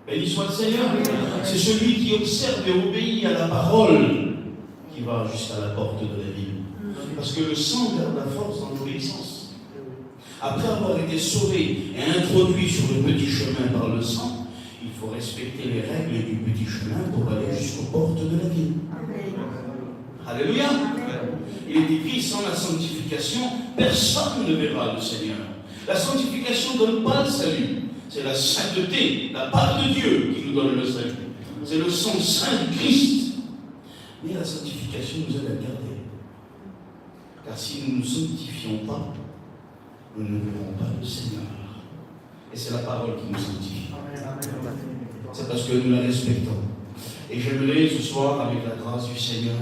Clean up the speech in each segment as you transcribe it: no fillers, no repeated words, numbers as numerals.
Béni soit le Seigneur. C'est celui qui observe et obéit à la parole qui va jusqu'à la porte de la ville. Parce que le sang garde la force dans l'obéissance. Après avoir été sauvé et introduit sur le petit chemin par le sang, il faut respecter les règles du petit chemin pour aller jusqu'aux portes de la ville. Alléluia. Il est écrit, sans la sanctification, personne ne verra le Seigneur. La sanctification ne donne pas le salut. C'est la sainteté, la part de Dieu qui nous donne le salut. C'est le sang saint du Christ. Mais la sanctification nous aide à le garder. Car si nous ne nous sanctifions pas, nous ne verrons pas le Seigneur. Et c'est la parole qui nous sanctifie. C'est parce que nous la respectons. Et j'aimerais ce soir, avec la grâce du Seigneur,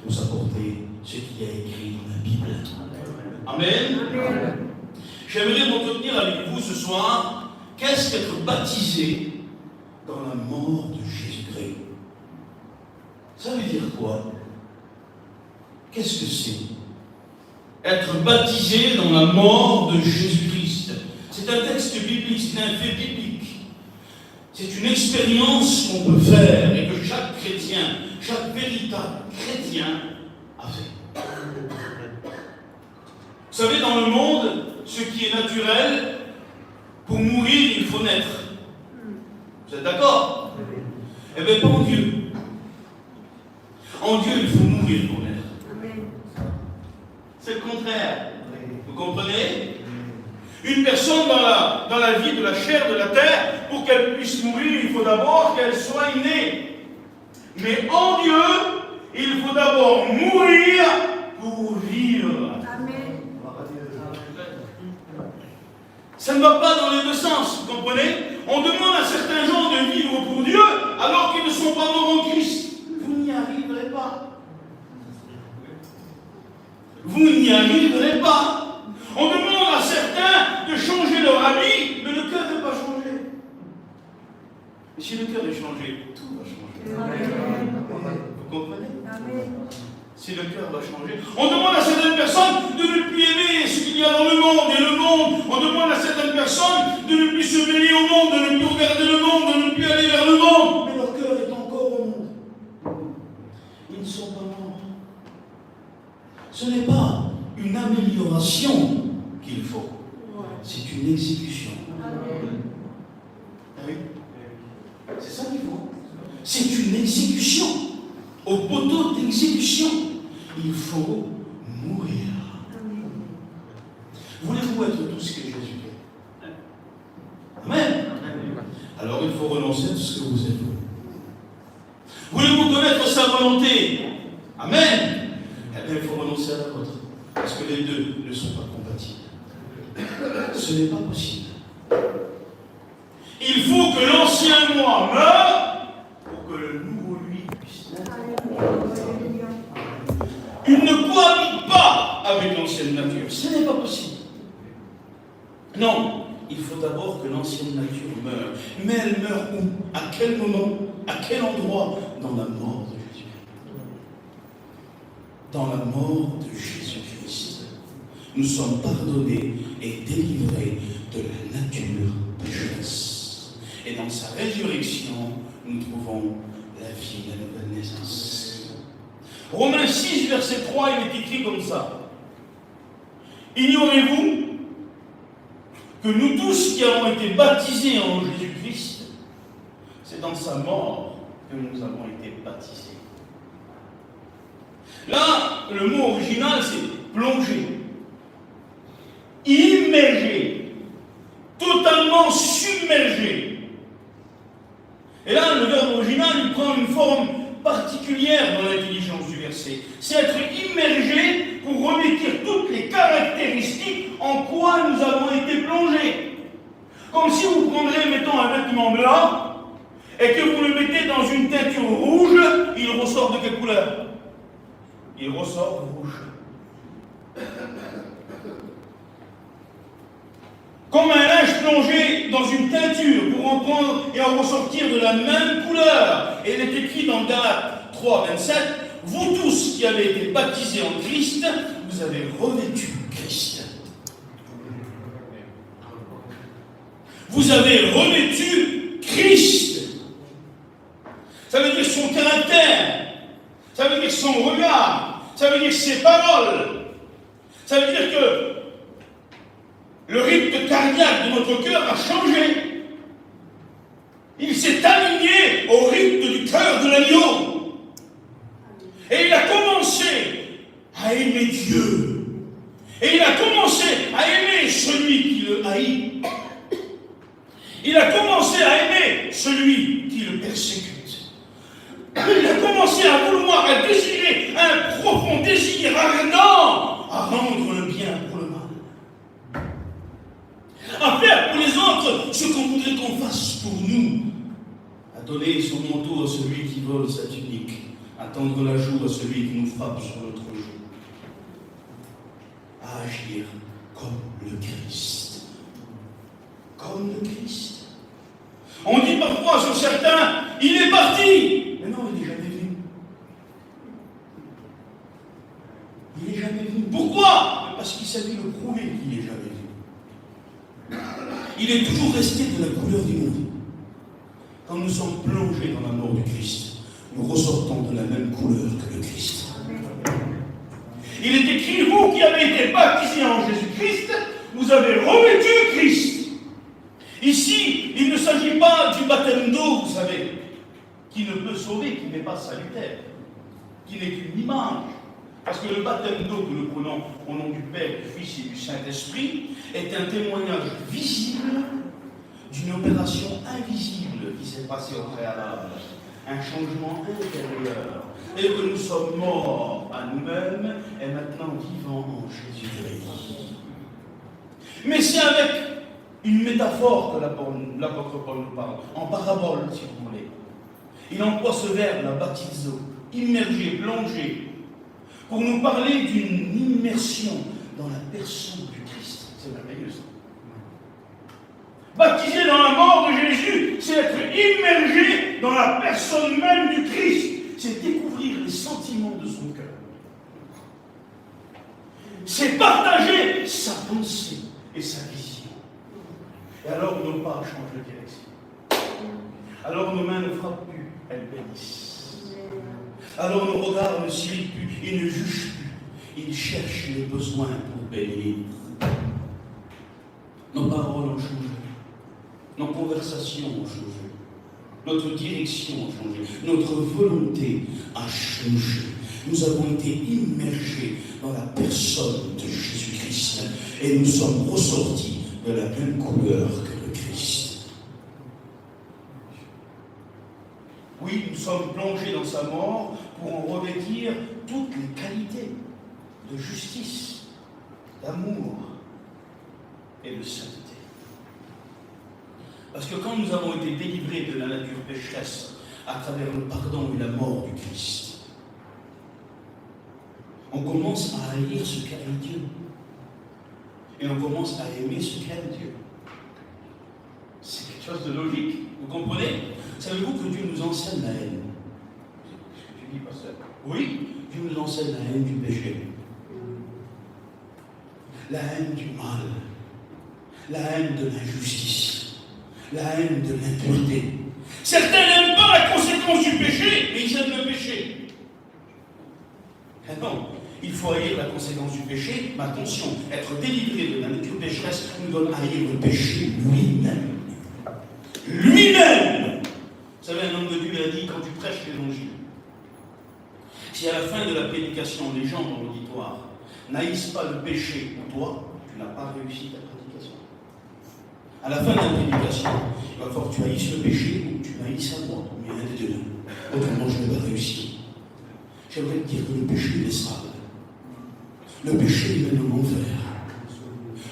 vous apporter ce qu'il y a écrit dans la Bible. Amen. J'aimerais m'entretenir avec vous ce soir. Qu'est-ce qu'être baptisé dans la mort de Jésus-Christ? Ça veut dire quoi? Qu'est-ce que c'est? Être baptisé dans la mort de Jésus-Christ. C'est un texte biblique, c'est un fait biblique. C'est une expérience qu'on peut faire et que chaque chrétien, chaque véritable chrétien a fait. Vous savez, dans le monde, ce qui est naturel, pour mourir, il faut naître. Vous êtes d'accord? Eh bien, pas en Dieu. En Dieu, il faut mourir pour naître. C'est le contraire. Vous comprenez? Une personne dans la vie de la chair de la terre, pour qu'elle puisse mourir, il faut d'abord qu'elle soit née. Mais en Dieu, il faut d'abord mourir pour vivre. Ça ne va pas dans les deux sens, vous comprenez? On demande à certains gens de vivre pour Dieu alors qu'ils ne sont pas morts en Christ. Vous n'y arriverez pas. Vous n'y arriverez pas. On demande à certains de changer leur habit, mais le cœur n'est pas changé. Et si le cœur est changé, tout va changer. Vous comprenez? Si le cœur va changer. On demande à certaines personnes de ne plus aimer ce qu'il y a dans le monde et le monde. On demande à certaines personnes de ne plus se mêler au monde, de ne plus regarder le monde, de ne plus aller vers le monde. Mais leur cœur est encore au monde. Ils ne sont pas morts. Ce n'est pas une amélioration qu'il faut. C'est une exécution. Ah oui. C'est ça qu'il faut. C'est une exécution. Au poteau d'exécution, il faut mourir. Voulez-vous être tout ce que Jésus est? Amen. Alors il faut renoncer à tout ce que vous êtes. Voulez-vous connaître sa volonté? Amen. Eh bien, il faut renoncer à la vôtre. Parce que les deux ne sont pas compatibles. Ce n'est pas possible. Il faut que l'ancien moi meure pour que le nouveau lui puisse naître. Il ne cohabite pas avec l'ancienne nature. Ce n'est pas possible. Non, il faut d'abord que l'ancienne nature meure. Mais elle meurt où? À quel moment? À quel endroit? Dans la mort de Jésus. Dans la mort de Jésus-Christ. Nous sommes pardonnés et délivrés de la nature pécheresse. Et dans sa résurrection, nous trouvons la vie, la nouvelle naissance. Romains 6, verset 3, il est écrit comme ça. Ignorez-vous que nous tous qui avons été baptisés en Jésus-Christ, c'est dans sa mort que nous avons été baptisés. Là, le mot original, c'est plonger, immergé, totalement submergé. Et là, le verbe original, il prend une forme particulière dans l'intelligence du verset. C'est être immergé pour revêtir toutes les caractéristiques en quoi nous avons été plongés. Comme si vous prendrez, mettons, un vêtement blanc et que vous le mettez dans une teinture rouge, il ressort de quelle couleur? Il ressort rouge. Comme un linge plongé dans une teinture pour en prendre et en ressortir de la même couleur. Et il est écrit dans Galates 3, 27, vous tous qui avez été baptisés en Christ, vous avez revêtu Christ. Vous avez revêtu Christ. Ça veut dire son caractère. Ça veut dire son regard. Ça veut dire ses paroles. Ça veut dire que le rythme cardiaque de notre cœur a changé. Il s'est aligné au rythme du cœur de l'agneau. Et il a commencé à aimer Dieu. Et il a commencé à aimer celui qui le haït. Il a commencé à aimer celui qui le persécute. Il a commencé à vouloir, à désirer un profond désir ardent à rendre le bien pour le mal. À faire pour les autres ce qu'on voudrait qu'on fasse pour nous. À donner son manteau à celui qui vole sa tunique. À tendre la joue à celui qui nous frappe sur notre joue. À agir comme le Christ. Comme le Christ. On dit parfois sur certains, il est parti. Mais non, il n'est jamais venu. Il n'est jamais venu. Pourquoi? Parce qu'il savait le prouver qu'il n'est jamais venu. Il est toujours resté de la couleur du monde. Quand nous sommes plongés dans la mort du Christ, nous ressortons de la même couleur que le Christ. Il est écrit, vous qui avez été baptisés en Jésus-Christ, vous avez revêtu Christ. Ici, il ne s'agit pas du baptême d'eau, vous savez, qui ne peut sauver, qui n'est pas salutaire, qui n'est qu'une image. Parce que le baptême d'eau que nous prenons au nom du Père, du Fils et du Saint-Esprit est un témoignage visible d'une opération invisible qui s'est passée au préalable. Un changement intérieur. Et que nous sommes morts à nous-mêmes et maintenant vivants en Jésus-Christ. Mais c'est avec une métaphore que l'apôtre Paul nous parle, en parabole si vous voulez. Il emploie ce verbe, la baptizo, immerger, plonger, pour nous parler d'une immersion dans la personne du Christ. C'est merveilleux ça. Baptiser dans la mort de Jésus, c'est être immergé dans la personne même du Christ. C'est découvrir les sentiments de son cœur. C'est partager sa pensée et sa vision. Et alors nos pas changent de direction. Alors nos mains ne frappent plus, elles bénissent. Alors nos regards ne s'irritent plus, ils ne jugent plus. Ils cherchent les besoins pour bénir. Nos paroles ont changé. Nos conversations ont changé. Notre direction a changé. Notre volonté a changé. Nous avons été immergés dans la personne de Jésus-Christ. Et nous sommes ressortis de la même couleur que le Christ. Oui, nous sommes plongés dans sa mort pour en revêtir toutes les qualités de justice, d'amour et de sainteté. Parce que quand nous avons été délivrés de la nature pécheresse à travers le pardon et la mort du Christ, on commence à haïr ce qu'aime Dieu. Et on commence à aimer ce qu'aime Dieu. C'est quelque chose de logique, vous comprenez? Savez-vous que Dieu nous enseigne la haine? Ce que tu dis, pasteur. Oui, Dieu nous enseigne la haine du péché. La haine du mal. La haine de l'injustice. La haine de l'impureté. Certains n'aiment pas la conséquence du péché, mais ils aiment le péché. Ah non, il faut haïr la conséquence du péché, mais attention, être délivré de la nature pécheresse nous donne à haïr le péché lui-même. Lui-même! Vous savez, un homme de Dieu a dit, quand tu prêches l'évangile, si à la fin de la prédication, les gens dans l'auditoire n'haïssent pas le péché ou toi, tu n'as pas réussi ta prédication. À la fin de la prédication, il va falloir que tu haïsses le péché ou que tu m'haïsses à moi, mais un des deux. Autrement, je n'ai pas réussi. J'aimerais te dire que le péché est sale. Le péché, il mène en enfer.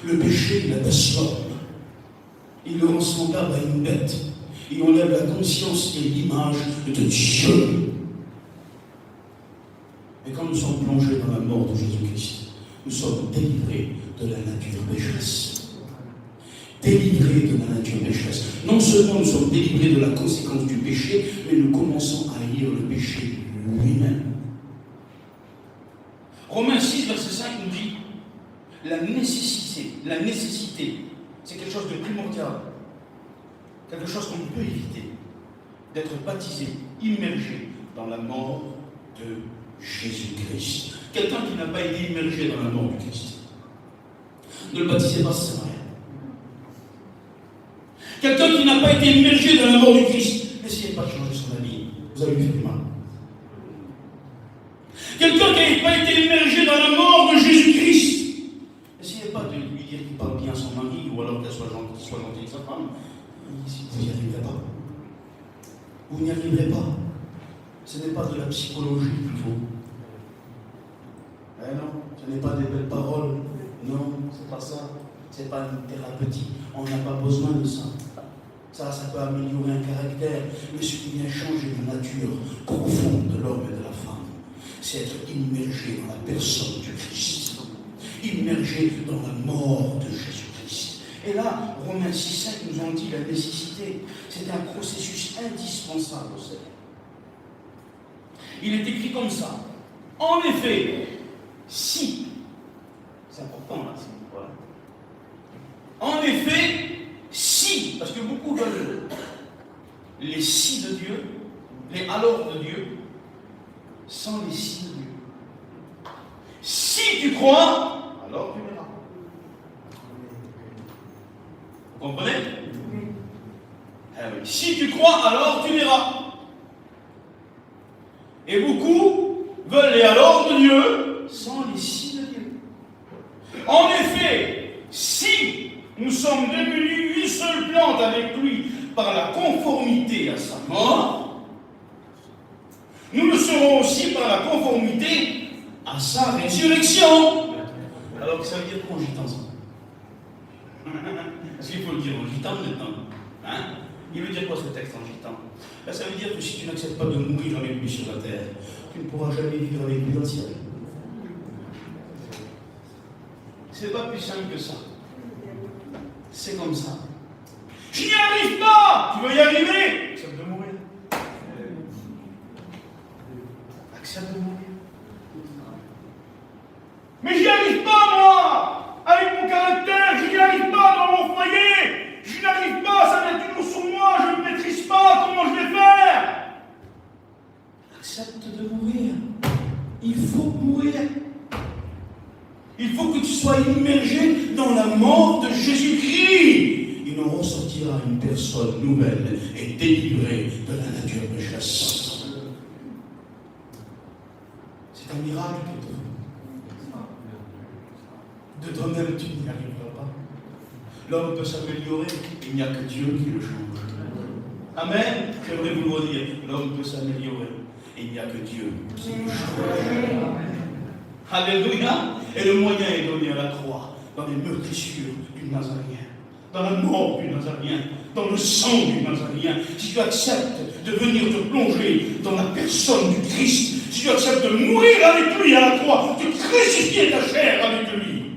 Le péché, il abaisse l'homme. Il le rend semblable à une bête. Il enlève la conscience et l'image de Dieu. Mais quand nous sommes plongés dans la mort de Jésus-Christ, nous sommes délivrés de la nature pécheresse. Délivrés de la nature pécheresse. Non seulement nous sommes délivrés de la conséquence du péché, mais nous commençons à haïr le péché lui-même. Romains 6, verset 5 nous dit la nécessité, c'est quelque chose de primordial, quelque chose qu'on ne peut éviter. d'être baptisé, immergé dans la mort de Jésus-Christ. Quelqu'un qui n'a pas été immergé dans la mort du Christ, ne le baptisez pas, ça ne sert à rien. Quelqu'un qui n'a pas été immergé dans la mort du Christ, n'essayez pas de changer son avis, vous allez lui faire du mal. Quelqu'un qui n'a pas été immergé dans la mort de Jésus-Christ, n'essayez pas de lui dire qu'il parle bien à son mari, ou alors qu'elle soit gentille avec sa femme. Vous n'y arriverez pas. Vous n'y arriverez pas. Ce n'est pas de la psychologie qu'il faut. Non, ce n'est pas des belles paroles. Non, c'est pas ça. C'est pas une thérapeutique. On n'a pas besoin de ça. Ça peut améliorer un caractère. Mais ce qui vient changer la nature profonde de l'homme et de la femme, c'est être immergé dans la personne du Christ. Immergé dans la mort de Jésus-Christ. Et là, Romains 6,5 nous en dit la nécessité. C'est un processus indispensable au Seigneur. Il est écrit comme ça. En effet, si, c'est important là, voilà. En effet, si, parce que beaucoup veulent les si de Dieu, les alors de Dieu, sans les si de Dieu. Si tu crois, alors tu verras. Vous comprenez? Oui. Si tu crois, alors tu verras. Et beaucoup veulent les alors de Dieu sans les si de Dieu. En effet, si nous sommes devenus une seule plante avec lui par la conformité à sa mort, nous le serons aussi par la conformité à sa résurrection. Alors ça veut dire qu'on gîte ensemble. Parce qu'il faut le dire en gitan maintenant. Hein? Il veut dire quoi ce texte en gitan? Ça veut dire que si tu n'acceptes pas de mourir avec lui sur la terre, tu ne pourras jamais vivre avec lui dans le ciel. C'est pas plus simple que ça. C'est comme ça. Je n'y arrive pas! Tu veux y arriver? Accepte de mourir. Accepte de mourir. Mais j'y arrive pas, moi! Avec mon caractère, je n'y arrive pas dans mon foyer! Je n'arrive pas, ça met toujours sur moi, je ne maîtrise pas, comment je vais faire? Accepte de mourir. Il faut mourir. Il faut que tu sois immergé dans la mort de Jésus-Christ. Il en ressortira une personne nouvelle et délivrée de la nature de chasse. C'est un miracle de toi-même, tu n'y arriveras pas. L'homme peut s'améliorer, il n'y a que Dieu qui le change. Amen. J'aimerais vous le redire. L'homme peut s'améliorer, et il n'y a que Dieu qui le change. Alléluia. Et le moyen est donné à la croix, dans les meurtrissures du Nazaréen, dans la mort du Nazaréen, dans le sang du Nazaréen. Si tu acceptes de venir te plonger dans la personne du Christ, si tu acceptes de mourir avec lui à la croix, de crucifier ta chair avec lui,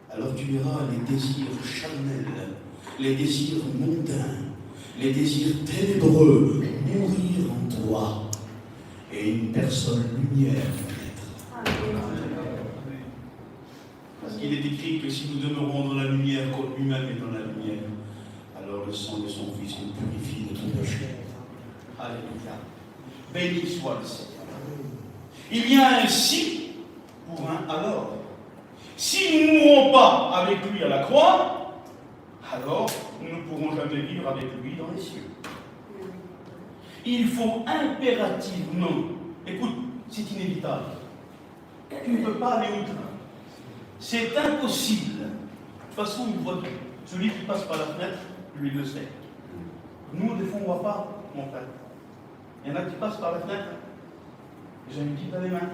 alors tu verras les désirs charnels, les désirs mondains, les désirs ténébreux mourir en toi, et une personne lumière naître. Parce qu'il est écrit que si nous demeurons dans la lumière, comme lui-même est dans la lumière, alors le sang de son Fils nous purifie de tout péché. Alléluia. Béni soit le Seigneur. Il y a un si pour un alors. Si nous ne mourrons pas avec lui à la croix, alors nous ne pourrons jamais vivre avec lui dans les cieux. Il faut impérativement, écoute, c'est inévitable. Tu ne peux pas aller au-delà. C'est impossible. De toute façon, il voit tout. Celui qui passe par la fenêtre, lui le sait. Nous, des fois, on ne voit pas, mon frère. Il y en a qui passent par la fenêtre. Ils ont une pipe dans les mains,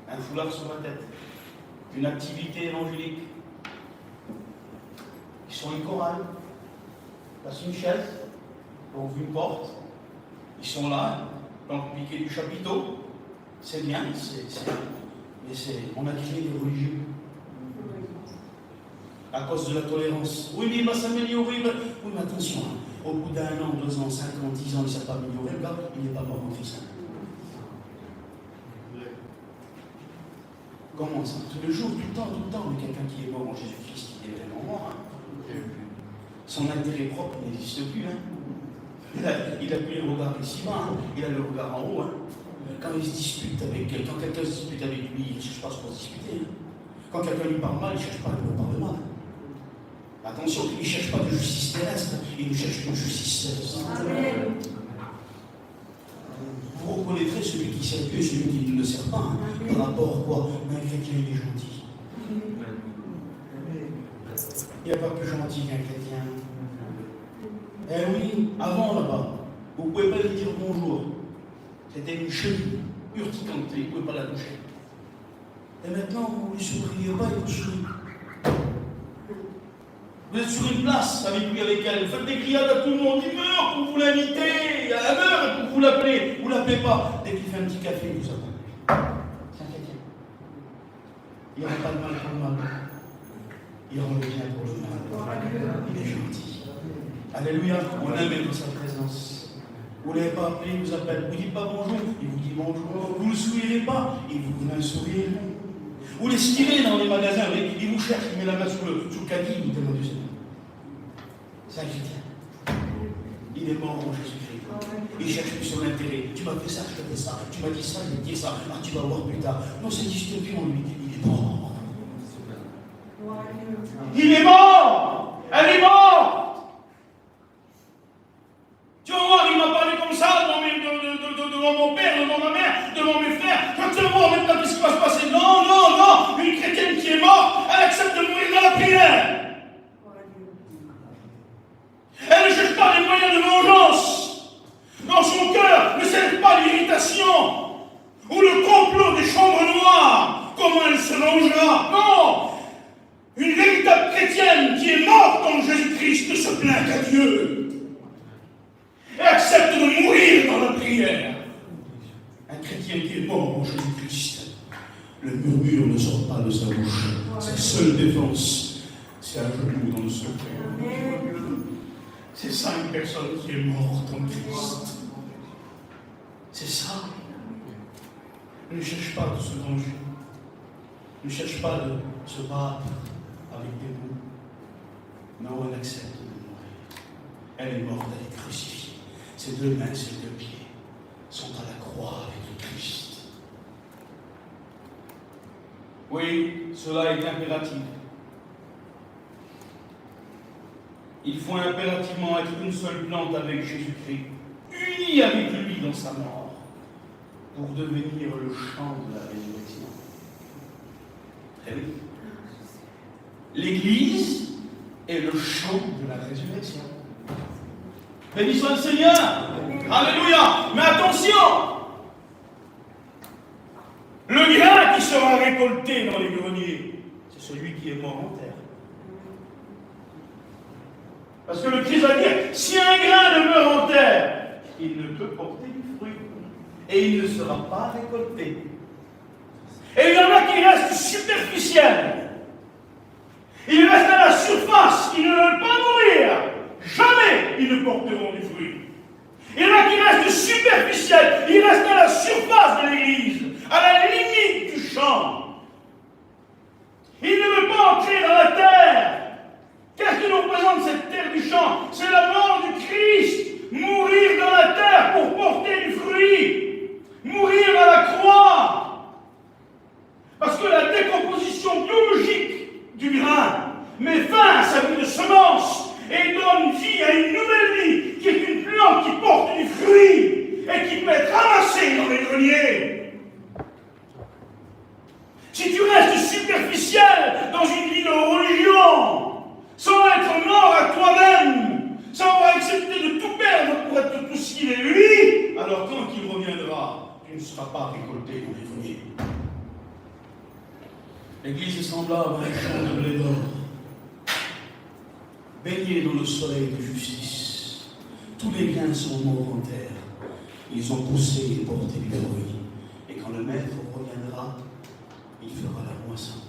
un foulard sur la tête, une activité évangélique. Ils sont une chorale, passent une chaise, ouvrent une porte. Ils sont là, dans le piquet du chapiteau. C'est bien, mais on a créé des religieux. À cause de la tolérance. Oui, mais il va s'améliorer. Oui, mais attention, au bout d'1 an, 2 ans, 5 ans, 10 ans, il ne s'est pas amélioré, le gars, il n'est pas mort en Christ. Comment ça? Tous les jours, tout le temps, mais quelqu'un qui est mort en Jésus-Christ, il est vraiment mort. Hein. Son intérêt propre n'existe plus. Hein. Il a plus le regard ici-bas, il a le regard en haut. Hein. Quand il se dispute avec quelqu'un, quand quelqu'un se dispute avec lui, il ne cherche pas à se disputer. Hein. Quand quelqu'un lui parle mal, il ne cherche pas à lui parler mal. Attention, il ne cherche pas de justice terrestre, il ne cherche qu'une justice céleste. Amen. Vous reconnaîtrez celui qui sert Dieu et celui qui ne le sert pas. Hein, par rapport à quoi? Un chrétien, il est gentil. Il n'y a pas plus gentil qu'un chrétien. Eh oui, avant là-bas, vous ne pouvez pas lui dire bonjour. C'était une chenille urticante, vous ne pouvez pas la toucher. Et maintenant, vous ne lui souriez pas, il vous sourit. Vous êtes sur une place avec lui, avec elle, vous faites des criades à tout le monde, il meurt pour vous l'inviter, elle meurt pour vous l'appeler, vous ne l'appelez pas. Dès qu'il fait un petit café, il vous attend. C'est un chrétien. Il n'aura pas de mal pour le mal. Il rend le bien pour le mal. Il est gentil. Alléluia, on aime dans sa présence. Vous ne l'avez pas appelé, il vous appelle. Vous ne dites pas bonjour, il vous dit bonjour. Vous ne le sourirez pas, il vous donne un sourire. Vous les stirez dans les magasins, il vous cherche, il met la main sous le caddie, il vous demande du Seigneur. C'est un chrétien. Il est mort en Jésus-Christ. Il cherche plus son intérêt. Tu m'as fait ça, je te fais ça. Tu m'as dit ça, je vais te dire ça. Ah, tu vas voir plus tard. Non, c'est discussion, lui. Il est mort. Il est mort. Elle est morte. Tu vas voir, il m'a parlé comme ça devant mon père, devant ma mère, devant mes frères. Quand tu vas voir maintenant qu'est-ce qui va se passer. Non, non, non. Une chrétienne qui est morte, elle accepte de mourir dans la prière. Elle ne cherche pas les moyens de vengeance. Dans son cœur ne cesse pas l'irritation ou le complot des chambres noires. Comment elle se vengera? Non. Une véritable chrétienne qui est morte en Jésus-Christ ne se plaint qu'à Dieu. Et accepte de mourir dans la prière. Un chrétien qui est mort en Jésus-Christ, le murmure ne sort pas de sa bouche. Sa seule défense, c'est un genou dans le secret. C'est ça une personne qui est morte en Christ. C'est ça. Ne cherche pas de se venger. Ne cherche pas de se battre avec des mots. Non, elle accepte de mourir. Elle est morte, elle est crucifiée. Ses deux mains, ses deux pieds sont à la croix avec le Christ. Oui, cela est impératif. Il faut impérativement être une seule plante avec Jésus-Christ, unis avec lui dans sa mort, pour devenir le champ de la résurrection. Très bien. L'Église est le champ de la résurrection. Béni soit le Seigneur. Alléluia. Mais attention, le grain qui sera récolté dans les greniers, c'est celui qui est mort en terre. Parce que le Christ va dire, si un grain demeure en terre, il ne peut porter du fruit. Et il ne sera pas récolté. Et il y en a qui restent superficiels. Ils restent à la surface, ils ne veulent pas mourir. Jamais ils ne porteront du fruit. Il y en a qui restent superficiels, ils restent à la surface de l'Église, à la limite du champ. Ils ne veulent pas entrer dans la terre. Qu'est-ce qui nous représente cette terre du champ? C'est la mort du Christ. Mourir dans la terre pour porter du fruit. Mourir à la croix. Parce que la décomposition biologique du grain met fin à sa vie de semence et donne vie à une nouvelle vie qui est une plante qui porte du fruit et qui peut être ramassée dans les greniers. Si tu restes superficiel dans une vie de religion, sans être mort à toi-même, sans avoir accepté de tout perdre pour être tout ce qu'il est lui, alors quand il reviendra, tu ne seras pas récolté dans les greniers. L'Église est semblable à un champ de blé d'or, baigné dans le soleil de justice. Tous les grains sont morts en terre. Ils ont poussé et porté du fruit. Et quand le maître reviendra, il fera la moisson.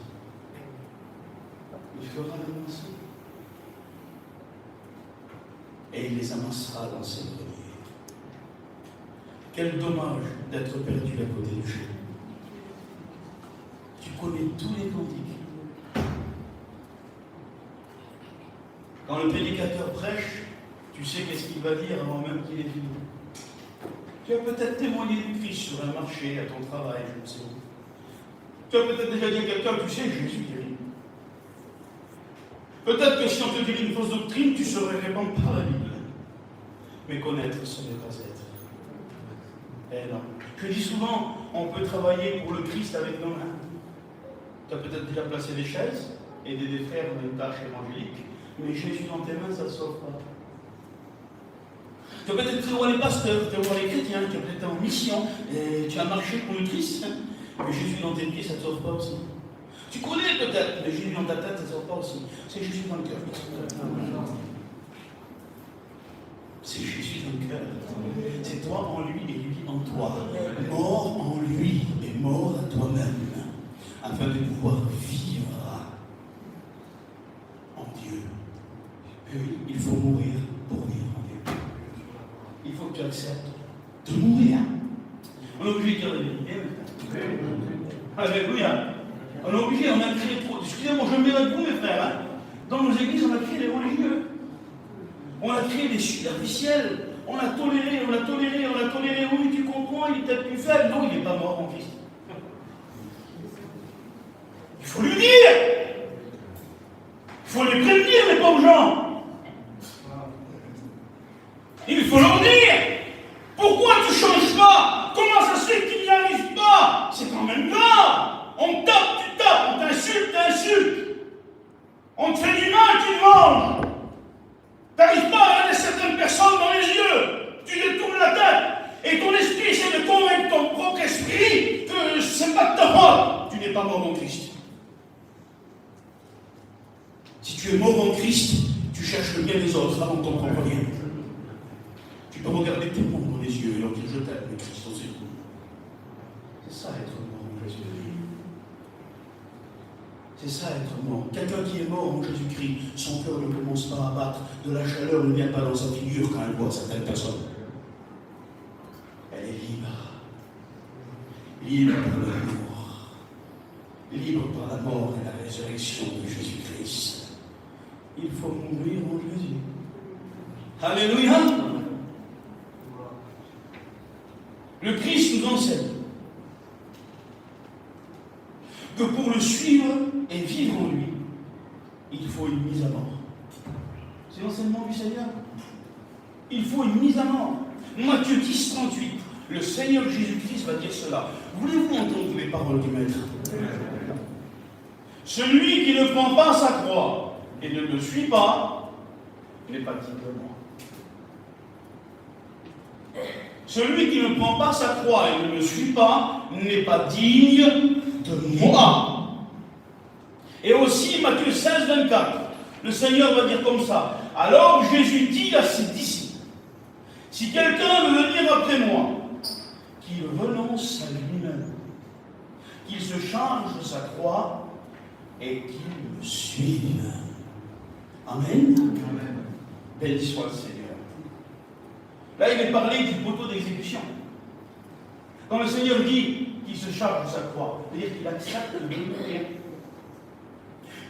Il fera la moisson. Et il les amassera dans ses greniers. Quel dommage d'être perdu à côté du champ. Tu connais tous les cantiques. Quand le prédicateur prêche, Tu sais qu'est-ce qu'il va dire avant même qu'il ait fini. Tu as peut-être témoigné du Christ sur un marché, à ton travail, je ne sais où. Tu as peut-être déjà dit à quelqu'un, tu sais, Jésus guérit. Peut-être que si on te dit une fausse doctrine, tu saurais répondre par la Bible. Mais connaître, ce n'est pas être. Eh non. Je dis souvent, on peut travailler pour le Christ avec nos mains. Tu as peut-être déjà placé des chaises, aidé des frères dans une tâche évangélique, mais Jésus dans tes mains, ça ne sauve pas. Tu as peut-être été voir les pasteurs, tu as voir les chrétiens, tu as peut-être été en mission, et tu as marché pour le Christ, mais Jésus dans tes pieds, ça ne sauve pas aussi. Tu connais peut-être, mais Jésus dans ta tête, ça ne sauve pas aussi. C'est Jésus dans le cœur. C'est Jésus dans le cœur. C'est toi en lui et lui en toi. Mort en lui et mort à toi-même, afin de pouvoir vivre en Dieu. Il faut mourir pour vivre en Dieu. Il faut que tu acceptes de mourir. On est obligé de dire la vérité. Alléluia. On est obligé, on a créé trop. Excusez-moi, je me mets avec vous, mes frères. Hein. Dans nos églises, on a créé des religieux. On a créé des superficiels. On a toléré. Oui, tu comprends, il est peut-être plus faible. Non, il n'est pas mort en Christ. Il faut lui dire. Il faut les prévenir, les pauvres gens. Il faut leur dire. Pourquoi tu ne changes pas? Comment ça se fait que tu n'y arrives pas? C'est quand même grave. On tape, tu tapes. On t'insulte, t'insultes. On te fait du mal, tu te manges. Tu n'arrives pas à regarder certaines personnes dans les yeux. Tu détournes la tête. Et ton esprit essaie de convaincre ton propre esprit que c'est pas de ta faute. Tu n'es pas mort en Christ. Si tu es mort en Christ, tu cherches le bien des autres avant ton propre bien. Tu peux regarder tout le monde dans les yeux et leur dire je t'aime, mais Christ, c'est tout. C'est ça être mort en Jésus. C'est ça être mort. Quelqu'un qui est mort en Jésus-Christ, son cœur ne commence pas à battre, de la chaleur ne vient pas dans sa figure quand elle voit certaines personnes. Elle est libre. Libre par l'amour. Libre par la mort et la résurrection de Jésus-Christ. Il faut mourir en Jésus. Alléluia. Le Christ nous enseigne que pour le suivre et vivre en lui, il faut une mise à mort. C'est l'enseignement du Seigneur. Il faut une mise à mort. Matthieu 10, 38. Le Seigneur Jésus-Christ va dire cela. Voulez-vous entendre les paroles du Maître? Celui qui ne prend pas sa croix et ne me suit pas n'est pas digne de moi. Celui qui ne prend pas sa croix et ne me suit pas n'est pas digne de moi. Et aussi, Matthieu 16, 24, le Seigneur va dire comme ça. Alors Jésus dit à ses disciples, si quelqu'un veut venir après moi, qu'il renonce à lui-même, qu'il se charge de sa croix et qu'il me suive. Amen. Amen. Béni soit le Seigneur. Là, il est parlé du poteau d'exécution. Quand le Seigneur dit qu'il se charge de sa croix, c'est-à-dire qu'il accepte de mourir,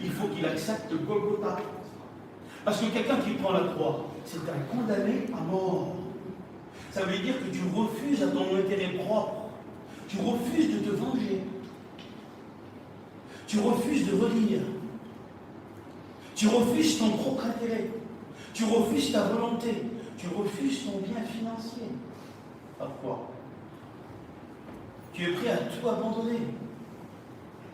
il faut qu'il accepte Golgotha. Parce que quelqu'un qui prend la croix, c'est un condamné à mort. Ça veut dire que tu refuses à ton intérêt propre. Tu refuses de te venger. Tu refuses de relire. Tu refuses ton propre intérêt. Tu refuses ta volonté. Tu refuses ton bien financier. Pourquoi? Tu es prêt à tout abandonner.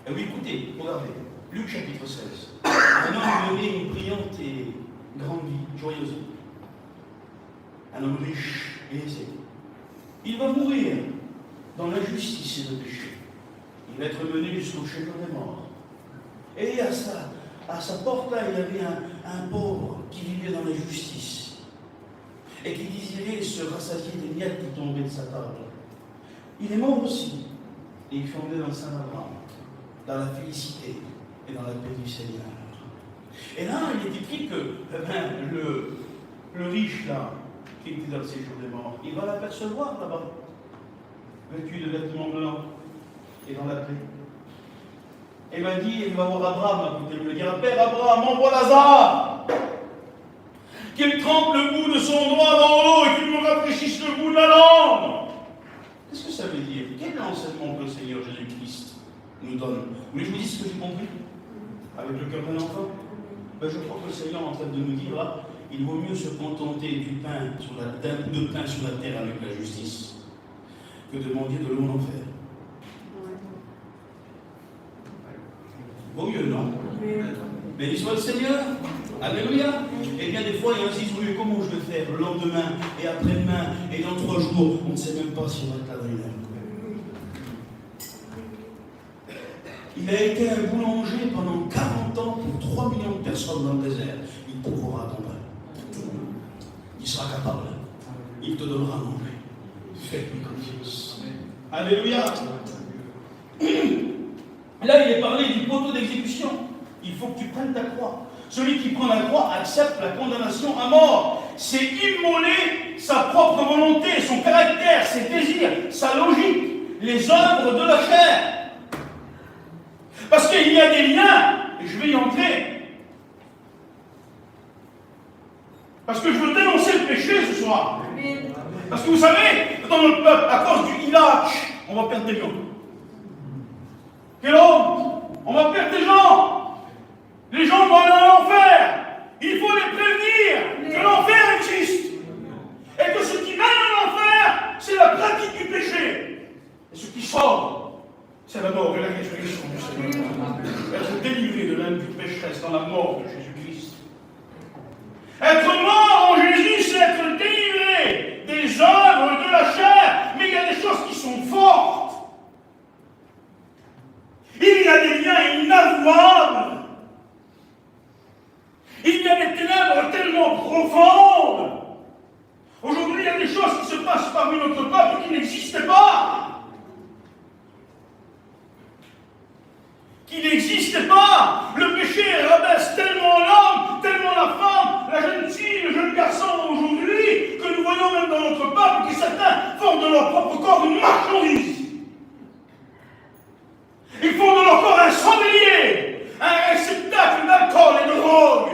Et oui, écoutez, regardez. Luc chapitre 16. Un homme menait une brillante et grande vie, joyeuse. Un homme riche et aisé. Il va mourir dans l'injustice et le péché. Il va être mené jusqu'au château des morts. Et à sa porte là, il y avait un pauvre qui vivait dans l'injustice et qui désirait se rassasier des miettes qui tombaient de sa table. Il est mort aussi. Et il fondait dans le Saint-Abraham, dans la félicité et dans la paix du Seigneur. Et là, il est écrit que le riche là, qui était dans le séjour des morts, il va l'apercevoir là-bas, vêtu de vêtements blancs et dans la paix. Et il va voir Abraham à côté, il va dire, Père Abraham, envoie Lazare. qu'il trempe le bout de son doigt dans l'eau et qu'il me rafraîchisse le bout de la langue. Qu'est-ce que ça veut dire? Quel est l'enseignement que le Seigneur Jésus-Christ nous donne? Vous voulez que je vous dise ce que j'ai compris avec le cœur d'un enfant? Ben, je crois que le Seigneur est en train de nous dire là, il vaut mieux se contenter d'un bout de pain sur la terre avec la justice que de demander de l'eau en enfer. Vaut mieux, non? Béni soit le Seigneur. Alléluia. Et bien des fois, il y a un petit truc, comment je vais faire le lendemain, et après-demain, et dans 3 jours, on ne sait même pas si on va être là dans une heure. Il a été un boulanger pendant 40 ans pour 3 millions de personnes dans le désert. Il pourra ton pain. Il sera capable. Il te donnera à manger. Fais-lui confiance. Alléluia. Là, il est parlé du poteau d'exécution. Il faut que tu prennes ta croix. Celui qui prend la croix accepte la condamnation à mort. C'est immoler sa propre volonté, son caractère, ses désirs, sa logique, les œuvres de la chair. Parce qu'il y a des liens, et je vais y entrer. Parce que je veux dénoncer le péché ce soir. Parce que vous savez, dans notre peuple, à cause du Ilach, on va perdre des gens. Quelle honte! On va perdre des gens! Les gens vont aller en enfer. Il faut les prévenir que l'enfer existe. Et que ce qui mène à l'enfer, c'est la pratique du péché. Et ce qui sort, c'est la mort et la résurrection du Seigneur. Être délivré de l'âme du pécheresse dans la mort de Jésus-Christ. Être mort en Jésus, c'est être délivré des œuvres de la chair. Mais il y a des choses qui sont fortes. Il y a des liens inavouables. Il y a des ténèbres tellement profondes. Aujourd'hui, il y a des choses qui se passent parmi notre peuple qui n'existaient pas. Qui n'existaient pas. Le péché rabaisse tellement l'homme, tellement la femme, la jeune fille, le jeune garçon aujourd'hui, que nous voyons même dans notre peuple que certains font de leur propre corps une marchandise. Ils font de leur corps un cendrier, un réceptacle d'alcool et de drogue.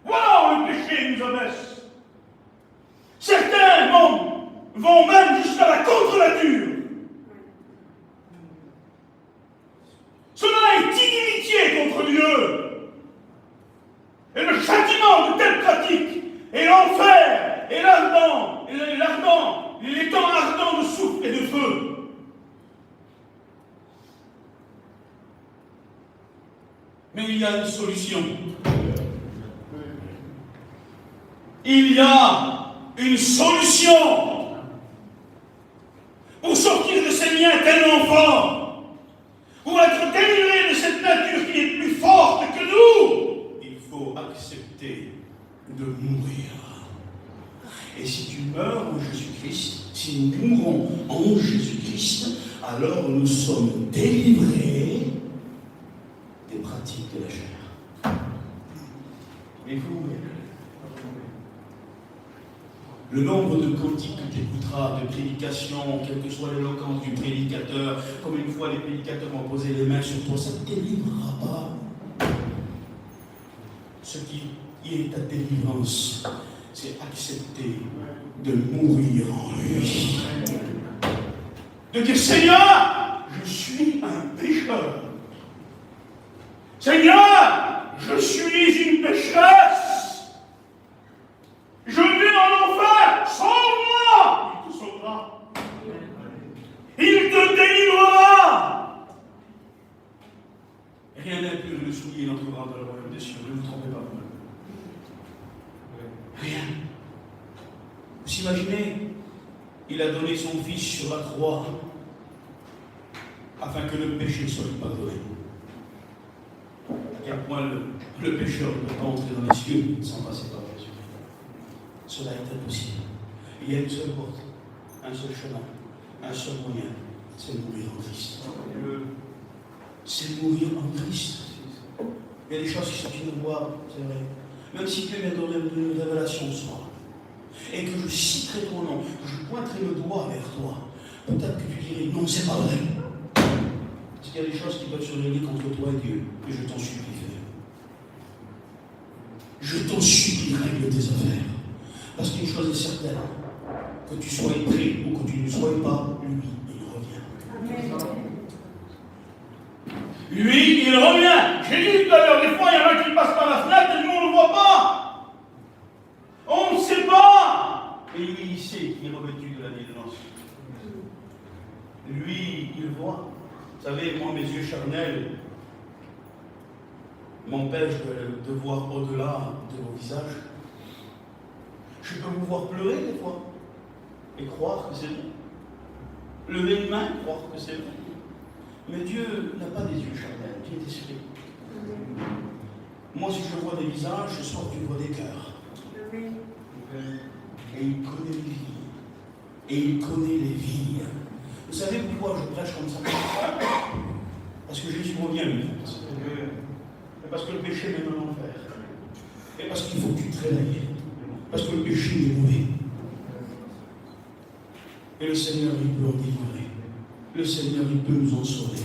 Voilà où le péché nous abaisse. Certains vont même jusqu'à la contre-nature. Cela est inimitié contre Dieu. Et le châtiment de telles pratiques, et l'enfer, et les temps ardents de souffle et de feu. Mais il y a une solution. Il y a une solution pour sortir de ces liens tellement forts, pour être délivré de cette nature qui est plus forte que nous. Il faut accepter de mourir. Et si tu meurs en Jésus-Christ, si nous mourons en Jésus-Christ, alors nous sommes délivrés des pratiques de la chair. Et vous, le nombre de cantiques que tu écouteras, de prédications, quelle que soit l'éloquence du prédicateur, comme une fois les prédicateurs ont posé les mains sur toi, ça ne te délivrera pas. Ce qui est ta délivrance, c'est accepter de mourir en lui. De dire, Seigneur, je suis un pécheur. Seigneur, je suis une pécheresse. Je vais en enfer, sauve-moi. Il te sauvera. Il te délivrera. Rien n'est plus le soulier l'entourant dans le royaume des cieux. Ne vous trompez pas. Rien. Vous imaginez, il a donné son fils sur la croix afin que le péché soit pardonné. À quel point le pécheur ne peut pas entrer dans les cieux sans passer par Jésus. Cela est impossible. Il y a une seule porte, un seul chemin, un seul moyen, c'est mourir en Christ. C'est mourir en Christ. Il y a des choses qui sont inoubliables, c'est vrai. Même si Dieu m'a donné une révélation ce soir, et que je citerai ton nom, que je pointerai le doigt vers toi, peut-être que tu dirais non, c'est pas vrai. Parce qu'il y a des choses qui peuvent se réunir contre toi et Dieu, et je t'en supplie, fais. je t'en supplie, règle tes affaires. Parce qu'une chose est certaine, que tu sois prêt ou que tu ne sois pas, lui, il revient. Amen. Lui, il revient. J'ai dit tout à l'heure, des fois, il y en a qui passent par la fenêtre et nous, on ne le voit pas. On ne sait pas. Et lui, il sait qu'il est revêtu de la vie de noces. Lui, il voit. Vous savez, moi, mes yeux charnels m'empêchent de voir au-delà de vos visages. Je peux vous voir pleurer des fois et croire que c'est vrai. Lever une main, croire que c'est vrai. Mais Dieu n'a pas des yeux charnels, Dieu est esprit. Moi, si je vois des visages, je sors du vois des cœurs. Et il connaît les vies. Et il connaît les vies. Vous savez pourquoi je prêche comme ça? Parce que Jésus revient, lui. Et parce que le péché mène en enfer. Et parce qu'il faut que tu te réveilles. Parce que le péché est mauvais. Et le Seigneur, il peut en délivrer. Le Seigneur, il peut nous en sauver.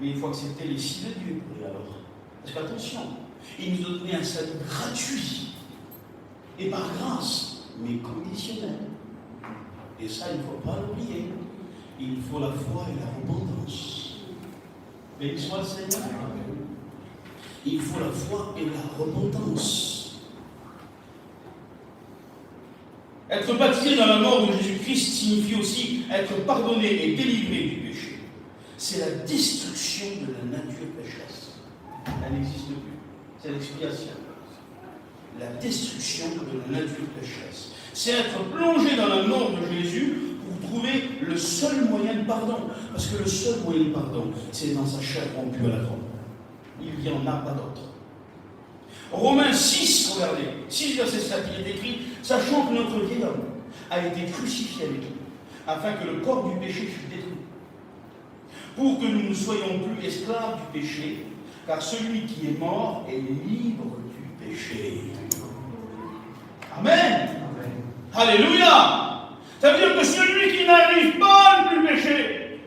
Mais il faut accepter les signes de Dieu. Et alors? Parce qu'attention, il nous a donné un salut gratuit. Et par grâce, mais conditionnel. Et ça, il ne faut pas l'oublier. Il faut la foi et la repentance. Béni soit le Seigneur. Il faut la foi et la repentance. Être baptisé dans la mort de Jésus-Christ signifie aussi être pardonné et délivré du péché. C'est la destruction de la nature pécheresse. Elle n'existe plus. C'est l'expiation. La destruction de la nature pécheresse. C'est être plongé dans la mort de Jésus pour trouver le seul moyen de pardon. Parce que le seul moyen de pardon, c'est dans sa chair rompue à la croix. Il n'y en a pas d'autre. Romains 6, regardez, 6 verset 7, il est écrit, sachant que notre vieil homme a été crucifié avec lui, afin que le corps du péché fût détruit, pour que nous ne soyons plus esclaves du péché, car celui qui est mort est libre du péché. Amen. Alléluia. Ça veut dire que celui qui n'arrive pas à ne plus pécher,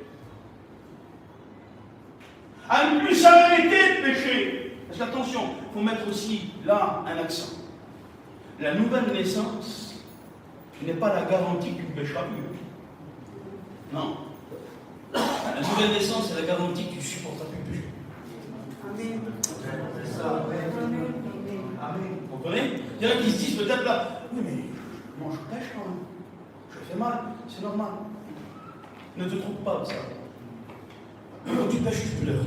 à ne plus s'arrêter de pécher. Parce qu'attention, il faut mettre aussi là un accent. La nouvelle naissance n'est pas la garantie que tu ne pécheras plus. Non. La nouvelle naissance, c'est la garantie que tu ne supporteras plus le péché. Amen. Amen. Vous comprenez? Il y en a qui se disent peut-être là, oui, mais moi je pêche quand même. Je fais mal, c'est normal. Ne te trompe pas de ça. Quand tu pêches, tu pleures.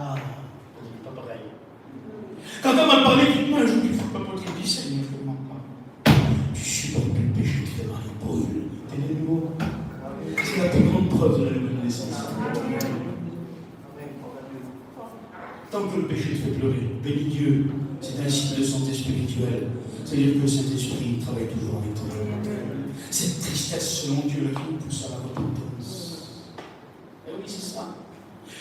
Ah, c'est pas pareil. Quand on m'a parlé, tu dis, moi, un jour, il ne faut pas pour te dire, Seigneur, je ne manque pas. Tu supportes plus le péché, tu fais mal, il brûle. T'es de nouveau. C'est la plus grande preuve de la nouvelle naissance. Tant que le péché te fait pleurer, bénis Dieu, c'est un signe de santé spirituelle. C'est-à-dire que le Saint-Esprit travaille toujours avec toi. Cette tristesse, selon Dieu, là, qui nous pousse à la repentance. Et oui, c'est ça.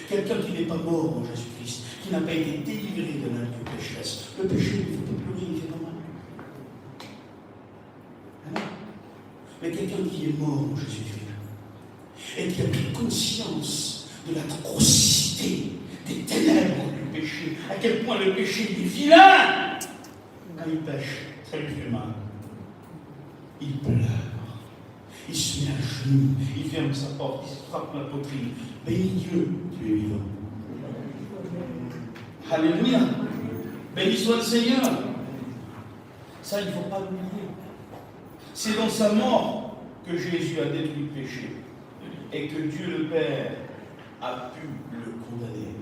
Quelqu'un qui n'est pas mort en Jésus-Christ, qui n'a pas été délivré de la nature pécheresse. Le péché, il ne faut pas pleurer, il fait pas mal. Amen. Mais quelqu'un qui est mort en Jésus-Christ, et qui a pris conscience de la grossité des ténèbres du péché, à quel point le péché est vilain, quand il pêche, ça lui fait mal. Il pleure, il se met à genoux, il ferme sa porte, il se frappe la poitrine. Bénis Dieu, tu es vivant. Alléluia. Béni soit le Seigneur. Ça, il ne faut pas l'oublier. C'est dans sa mort que Jésus a détruit le péché et que Dieu le Père a pu le condamner.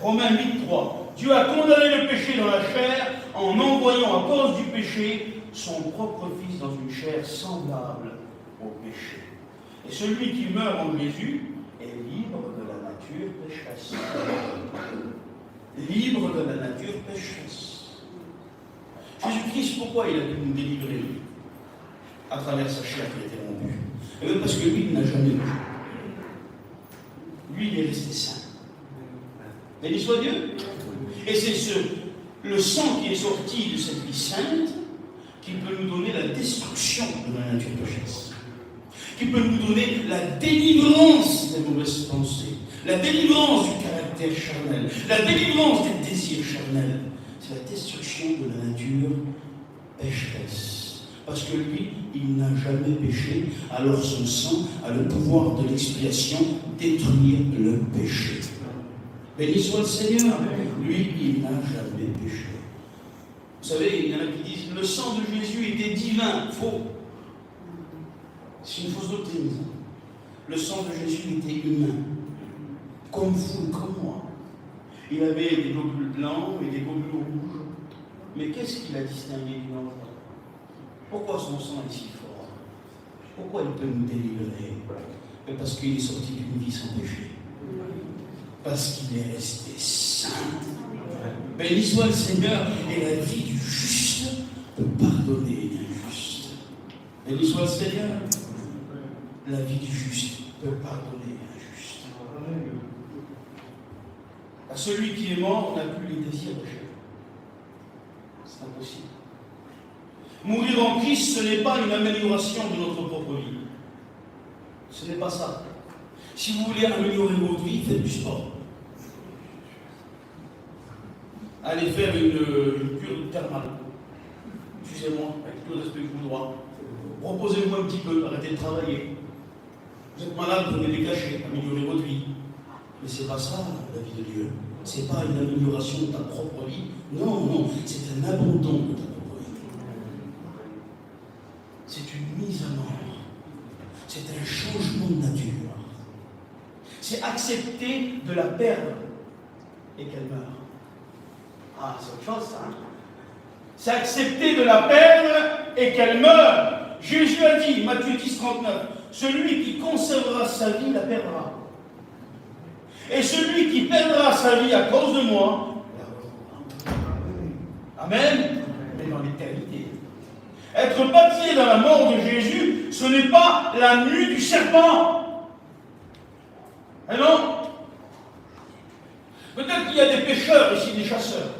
Romains 8,3. Dieu a condamné le péché dans la chair en envoyant à cause du péché son propre Fils dans une chair semblable au péché. Et celui qui meurt en Jésus est libre de la nature pécheresse. Libre de la nature pécheresse. Jésus-Christ, pourquoi il a pu nous délivrer à travers sa chair qui a été rompue? Et même parce que lui, il n'a jamais péché. Lui, il est resté saint. Béni soit Dieu. Et c'est le sang qui est sorti de cette vie sainte qui peut nous donner la destruction de la nature pécheresse, qui peut nous donner la délivrance des mauvaises pensées, La délivrance du caractère charnel, la délivrance des désirs charnels, c'est la destruction de la nature pécheresse. Parce que lui, il n'a jamais péché, alors son sang a le pouvoir de l'expiation, détruire le péché. Béni soit le Seigneur, lui, il n'a jamais péché. Vous savez, il y en a qui disent le sang de Jésus était divin. Faux. C'est une fausse doctrine. Le sang de Jésus était humain. Comme vous, comme moi. Il avait des globules blancs et des globules rouges. Mais qu'est-ce qu'il a distingué du nôtre? Pourquoi son sang est si fort? Pourquoi il peut nous délivrer? Parce qu'il est sorti d'une vie sans péché. Parce qu'il est resté saint. Béni soit le Seigneur, et la vie du juste peut pardonner l'injuste. Béni soit le Seigneur, la vie du juste peut pardonner l'injuste. À celui qui est mort n'a plus les désirs de chair. C'est impossible. Mourir en Christ, ce n'est pas une amélioration de notre propre vie. Ce n'est pas ça. Si vous voulez améliorer votre vie, faites du sport. Allez faire une cure thermale. Excusez-moi, avec tout le respect que je vous dois. Reposez-vous un petit peu, arrêtez de travailler. Vous êtes malade, prenez des cachets, améliorez votre vie. Mais c'est pas ça, la vie de Dieu. C'est pas une amélioration de ta propre vie. Non, non, c'est un abandon de ta propre vie. C'est une mise à mort. C'est un changement de nature. C'est accepter de la perdre et qu'elle meure. Ah, c'est autre chose, ça. Hein? C'est accepter de la perdre et qu'elle meure. Jésus a dit, Matthieu 10, 39, celui qui conservera sa vie la perdra. Et celui qui perdra sa vie à cause de moi, la retrouvera. Amen. Mais dans l'éternité. Être baptisé dans la mort de Jésus, ce n'est pas la nuit du serpent. Eh non. Peut-être qu'il y a des pêcheurs ici, des chasseurs.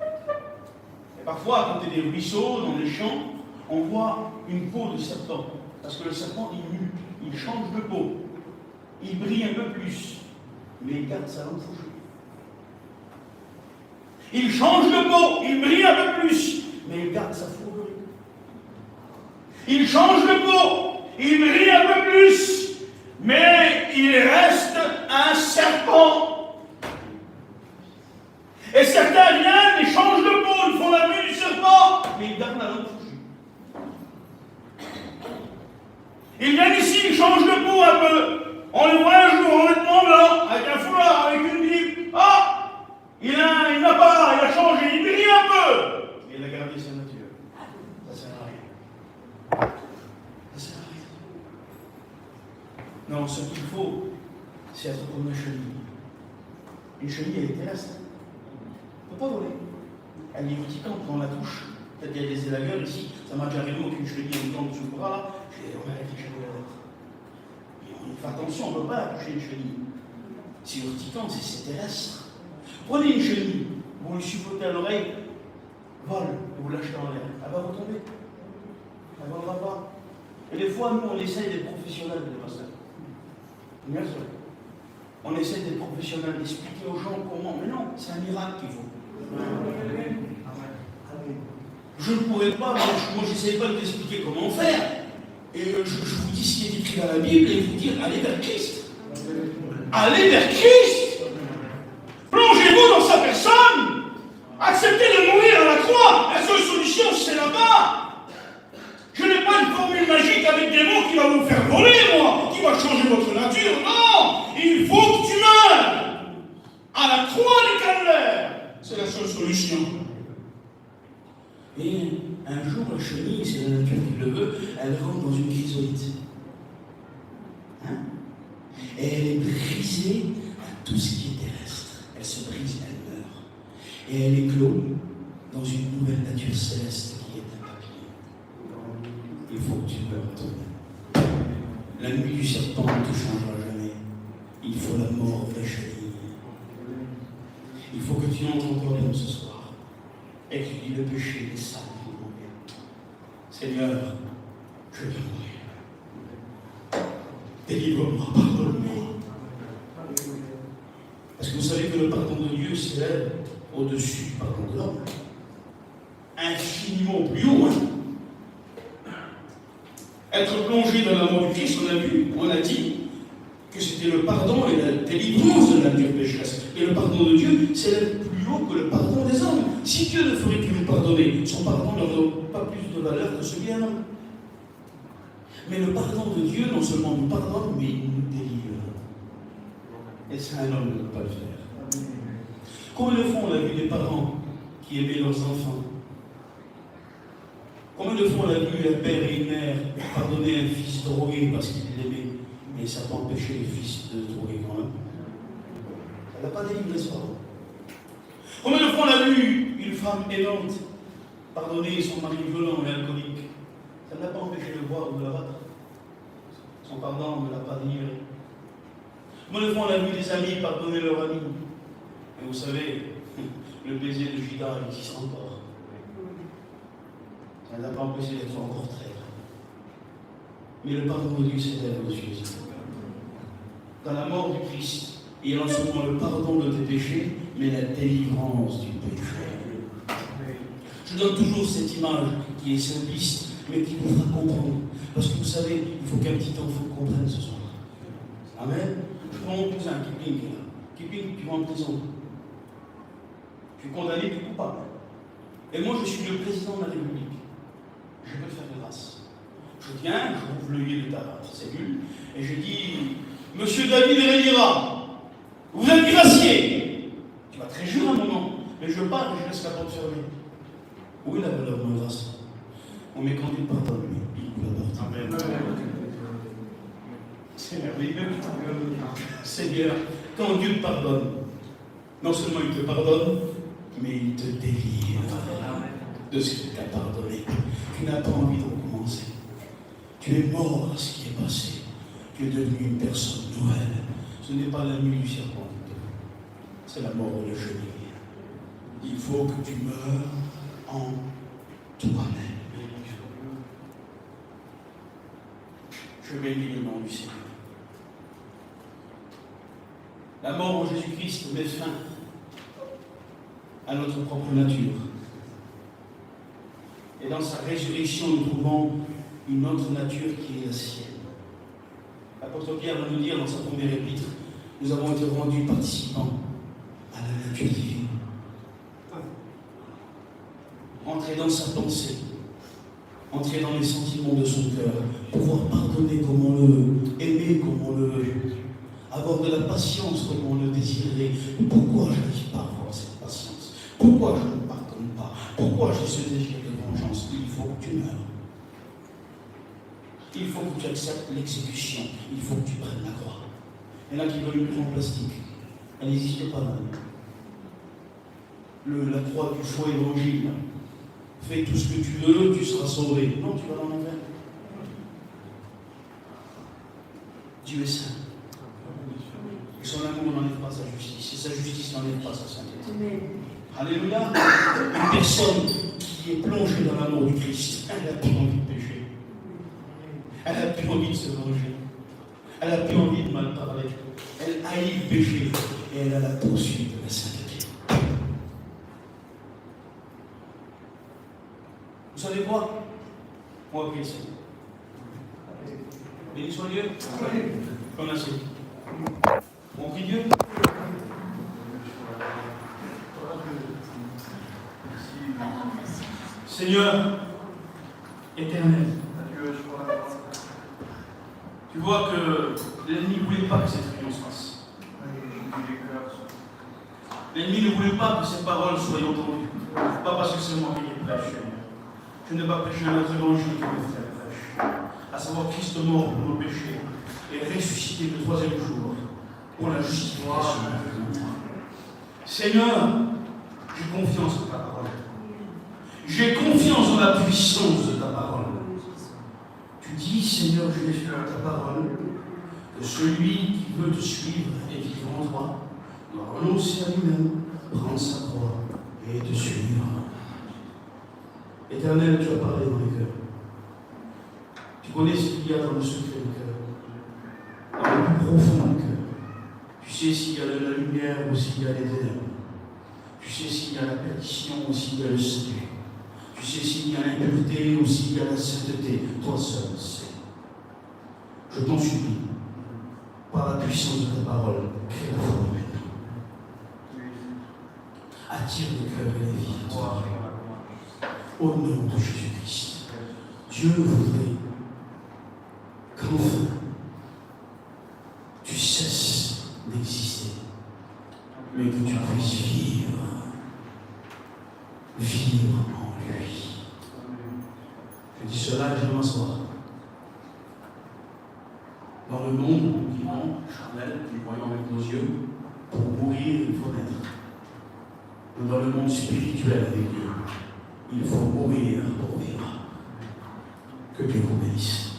Et parfois, à côté des ruisseaux, dans les champs, on voit une peau de serpent. Parce que le serpent, il mute, il change de peau. Il brille un peu plus. Mais il garde sa langue fourchue. Il change de peau, il brille un peu plus. Mais il garde sa fourrure. Il change de peau, il brille un peu plus. Mais il reste un serpent. Et certains viennent, ils changent de peau, ils font la vue du serpent, mais ils gardent la langue fourchue. Ils viennent ici, ils changent de peau un peu. On les voit un jour en vêtements blancs, avec un foulard, avec une Bible. Ah, il n'a pas, il a changé, il brille un peu. Mais il a gardé sa nature. Ça ne sert à rien. Ça ne sert à rien. Non, ce qu'il faut, c'est être comme une chenille. Une chenille, elle est terrestre. On ne peut pas voler. Elle est urticante quand on la touche. Peut-être qu'il y a des élagueurs ici. Ça m'a déjà arrivé qu'une chenille me tombe sous le bras là. On arrête de jamais la tête. On fait attention, on ne peut pas toucher une chenille. C'est urticant, c'est terrestre. Prenez une chenille, vous lui suppotez à l'oreille, vole, et vous lâchez en l'air. Elle va retomber. Elle ne volera pas. Et des fois, nous, on essaye d'être professionnels, les pasteurs. Bien sûr. On essaie d'être professionnels, d'expliquer aux gens comment. Mais non, c'est un miracle qu'il faut. Je ne pourrais pas, moi j'essaie pas de t'expliquer comment faire. Et je vous dis ce qui est écrit dans la Bible et vous dire allez vers Christ. Allez vers Christ. Plongez-vous dans sa personne. Acceptez de mourir à la croix. La seule solution, c'est là-bas. Je n'ai pas une formule magique avec des mots qui va vous faire voler, moi, qui va changer votre nature. Non, il faut que tu meurs. À la croix du calvaire. C'est la seule solution. Et un jour, la chenille, c'est la nature qui le veut, elle rentre dans une chrysolite. Hein? Et elle est brisée à tout ce qui est terrestre. Elle se brise, elle meurt. Et elle éclot dans une nouvelle nature céleste qui est un papillon. Il faut que tu meurs, toi. La nuit du serpent ne te changera jamais. Il faut la mort de la chenille. Il faut que tu entres en toi-même ce soir. Et tu dis le péché est sale pour mourir. Seigneur, je veux mourir. Délivre-moi, pardonne-moi. que vous savez que le pardon de Dieu s'élève au-dessus du pardon de l'homme? Infiniment plus haut. Être plongé dans l'amour du Christ, on a dit que c'était le pardon et la délivrance de la nature pécheresse. Et le pardon de Dieu s'élève plus haut que le pardon des hommes. Si Dieu ne ferait que nous pardonner, son pardon n'aurait pas plus de valeur que celui d'un homme. Mais le pardon de Dieu, non seulement nous pardonne, mais il nous délivre. Et c'est un homme qui ne peut pas le faire. Combien de fois on a vu des parents qui aimaient leurs enfants? Combien de fois on a vu un père et une mère pardonner un fils drogué parce qu'il l'aimait, mais ça n'a pas empêché le fils de droguer quand même? Ça n'a pas délivré ce pardon. Combien de fois on a vu une femme aimante pardonner son mari violent et alcoolique? Ça n'a pas empêché de le boire ou de l'abattre. Son pardon ne l'a pas délivré. Combien de fois on a vu des amis pardonner leurs amis? Et vous savez, le baiser de Judas existe encore. Ça n'a pas empêché d'être encore traître. Mais le pardon de Dieu s'élève au-dessus des hommes. Dans la mort du Christ, il y a non seulement le pardon de tes péchés, mais la délivrance du péché. Je donne toujours cette image qui est simpliste, mais qui vous fera comprendre. Parce que vous savez, il faut qu'un petit enfant comprenne ce soir. Amen. Je prends mon cousin, Kipling, qui est là. Kipling, tu vas en prison. Tu es condamné, tu es coupable. Et moi, je suis le président de la République. Je peux te faire grâce. Je viens, je ouvre l'œillet de ta cellule, et je dis, Monsieur David Révira, vous êtes gracié. Tu vas te réjouir un moment, mais je pars et je laisse la porte fermée. Où est la valeur de ma grâce? On met quand il pardonne, lui, il ouvre la porte. Amen. C'est merveilleux. Seigneur, quand Dieu te pardonne, non seulement il te pardonne, mais il te délivre de ce qu'il t'a pardonné. Tu n'as pas envie de recommencer. Tu es mort à ce qui est passé. Tu es devenu une personne nouvelle. Ce n'est pas la nuit du serpent, c'est la mort de chenille. Il faut que tu meurs en toi-même. Je bénis le nom du Seigneur. La mort en Jésus-Christ met fin à notre propre nature. Et dans sa résurrection, nous trouvons une autre nature qui est la sienne. L'apôtre Pierre va nous dire dans sa première épître, nous avons été rendus participants à la nature divine. Entrer dans sa pensée, entrer dans les sentiments de son cœur, pouvoir pardonner comme on le veut, aimer comme on le veut, avoir de la patience comme on le désirait. Pourquoi je n'arrive pas à avoir cette patience? Pourquoi je ne pardonne pas? Pourquoi j'ai ce désir de vengeance? Il faut que tu meurs. Il faut que tu acceptes l'exécution. Il faut que tu prennes la croix. Il y en a qui veulent une croix en plastique. Elle n'existe pas là. La croix du faux évangile. Fais tout ce que tu veux, tu seras sauvé. Non, tu vas dans l'enfer. Dieu est saint. Et son amour n'enlève pas sa justice. Et sa justice n'enlève pas sa sainteté. Alléluia. Une personne qui est plongée dans l'amour du Christ, elle n'a plus envie de pécher. Elle n'a plus envie de se venger. Elle n'a plus envie de mal parler. Elle haït le péché et elle a la poursuite de la sainteté. Vous savez quoi? On va prier le Seigneur. Béni soit Dieu. Comme ainsi. On prie Dieu. Seigneur éternel, tu vois que l'ennemi ne voulait pas que cette réunion se fasse. L'ennemi ne voulait pas que ces paroles soient entendues. Pas parce que c'est moi qui les prêche. Je n'ai pas prêché un autre évangile que mes frères prêchent. À savoir Christ mort pour nos péchés et ressuscité le troisième jour pour la justification. Seigneur, j'ai confiance en ta parole. J'ai confiance en la puissance de ta parole. Tu dis, Seigneur, je l'ai fait dans ta parole, que celui qui veut te suivre et vivre en toi doit renoncer à lui-même, prendre sa croix et te suivre. Éternel, tu as parlé dans les cœurs. Tu connais ce qu'il y a dans le secret du cœur, dans le plus profond du cœur. Tu sais s'il y a de la lumière ou s'il y a des ténèbres. Tu sais s'il y a la perdition ou s'il y a le salut. Tu sais s'il y a l'impureté ou s'il y a la sainteté. Toi seul sais. Je t'en supplie, par la puissance de ta parole, crée la foi maintenant. Attire le cœur et les vies à toi. Au nom de Jésus-Christ. Dieu voudrait qu'enfin tu cesses d'exister, mais que tu puisses vivre en lui. Je dis cela et je vais m'asseoir. Dans le monde, nous vivons charnel, nous voyons avec nos yeux, pour mourir, il faut naître. Mais dans le monde spirituel avec Dieu, il faut mourir pour vivre. Que Dieu vous bénisse.